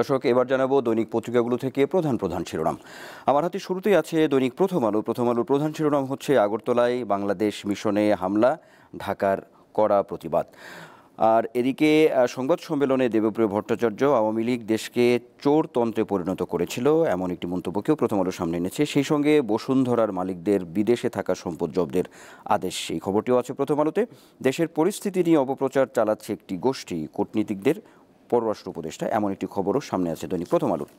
দর্শক, এবার জানাবো দৈনিক পত্রিকাগুলো থেকে প্রধান প্রধান শিরোনাম। আমার হাতে শুরুতেই আছে দৈনিক প্রথম আলো। প্রথম আলোর প্রধান শিরোনাম হচ্ছে আগরতলায় বাংলাদেশ মিশনে হামলা, ঢাকার কড়া প্রতিবাদ। আর এদিকে সংবাদ সম্মেলনে দেবপ্রিয় ভট্টাচার্য আওয়ামী লীগ দেশকে চোরতন্ত্রে পরিণত করেছিল এমন একটি মন্তব্যকেও প্রথম আলো সামনে এনেছে। সেই সঙ্গে বসুন্ধরার মালিকদের বিদেশে থাকা সম্পদ জব্দের আদেশ, এই খবরটিও আছে প্রথম আলোতে। দেশের পরিস্থিতি নিয়ে অপপ্রচার চালাচ্ছে একটি গোষ্ঠী, কূটনীতিকদের পররাষ্ট্র উপদেষ্টা, এমন একটি খবরও সামনে আছে দৈনিক প্রথম আলোর।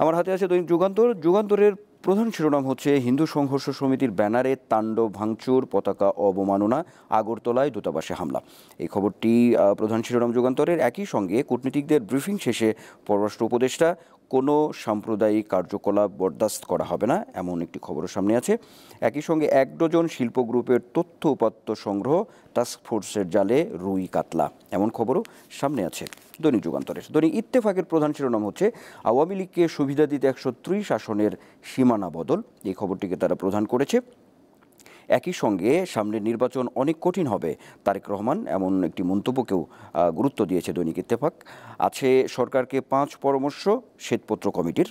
আমার হাতে আছে দৈনিক যুগান্তর। যুগান্তরের প্রধান শিরোনাম হচ্ছে হিন্দু সংঘর্ষ সমিতির ব্যানারে তাণ্ডব ভাঙচুর, পতাকা অবমাননা, আগরতলায় দূতাবাসে হামলা। এই খবরটি প্রধান শিরোনাম যুগান্তরের। একই সঙ্গে কূটনীতিকদের ব্রিফিং শেষে পররাষ্ট্র উপদেষ্টা, কোনো সাম্প্রদায়িক কার্যকলাপ বরদাস্ত করা হবে না, এমন একটি খবরও সামনে আছে। একই সঙ্গে 1 ডজন শিল্প গ্রুপের তথ্য উপাত্ত সংগ্রহ, টাস্কফোর্সের জালে রুই কাতলা, এমন খবরও সামনে আছে দৈনিক যুগান্তরের। দৈনিক ইত্তেফাকের প্রধান শিরোনাম হচ্ছে আওয়ামী লীগকে সুবিধা দিতে 130 আসনের সীমানা বদল, এই খবরটিকে তারা প্রধান করেছে। একই সঙ্গে সামনের নির্বাচন অনেক কঠিন হবে তারেক রহমান, এমন একটি মন্তব্যকেও গুরুত্ব দিয়েছে দৈনিক ইত্তেফাক। আছে সরকারকে 5 পরামর্শ শ্বেতপত্র কমিটির।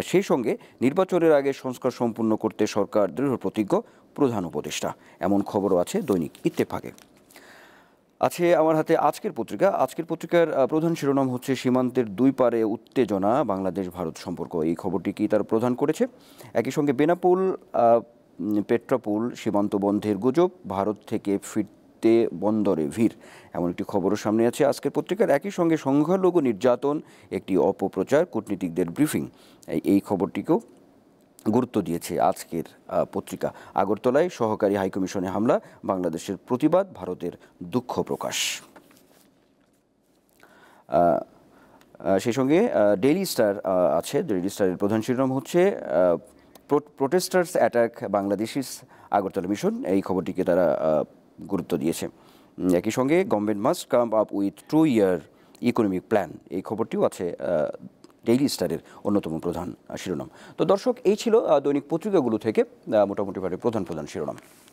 সেই সঙ্গে নির্বাচনের আগে সংস্কার সম্পূর্ণ করতে সরকার দৃঢ় প্রতিজ্ঞ, প্রধান উপদেষ্টা, এমন খবরও আছে দৈনিক ইত্তেফাকে। আছে আমার হাতে আজকের পত্রিকা। আজকের পত্রিকার প্রধান শিরোনাম হচ্ছে সীমান্তের দুই পারে উত্তেজনা, বাংলাদেশ ভারত সম্পর্ক, এই খবরটি কি তার প্রধান করেছে। একই সঙ্গে বেনাপোল পেট্রাপোল সীমান্ত বন্ধের গুজব, ভারত থেকে ফিরতে বন্দরে ভিড়, এমন একটি খবরও সামনে আছে আজকের পত্রিকার। একই সঙ্গে সংখ্যালঘু নির্যাতন একটি অপপ্রচার, কূটনীতিকদের ব্রিফিং, এই খবরটিকেও গুরুত্ব দিয়েছে আজকের পত্রিকা। আগরতলায় সহকারী হাইকমিশনে হামলা, বাংলাদেশের প্রতিবাদ, ভারতের দুঃখ প্রকাশ। সেই সঙ্গে ডেইলি স্টার আছে। ডেইলি স্টারের প্রধান শিরোনাম হচ্ছে protesters attack Bangladeshis Agartala mission, এই খবরটিকে তারা গুরুত্ব দিয়েছে। একই সঙ্গে government must come up with 2 year economic plan, এই খবরটিও আছে ডেইলি স্টারের অন্যতম প্রধান শিরোনাম। তো দর্শক, এই ছিল দৈনিক পত্রিকাগুলো থেকে মোটামুটিভাবে প্রধান প্রধান শিরোনাম।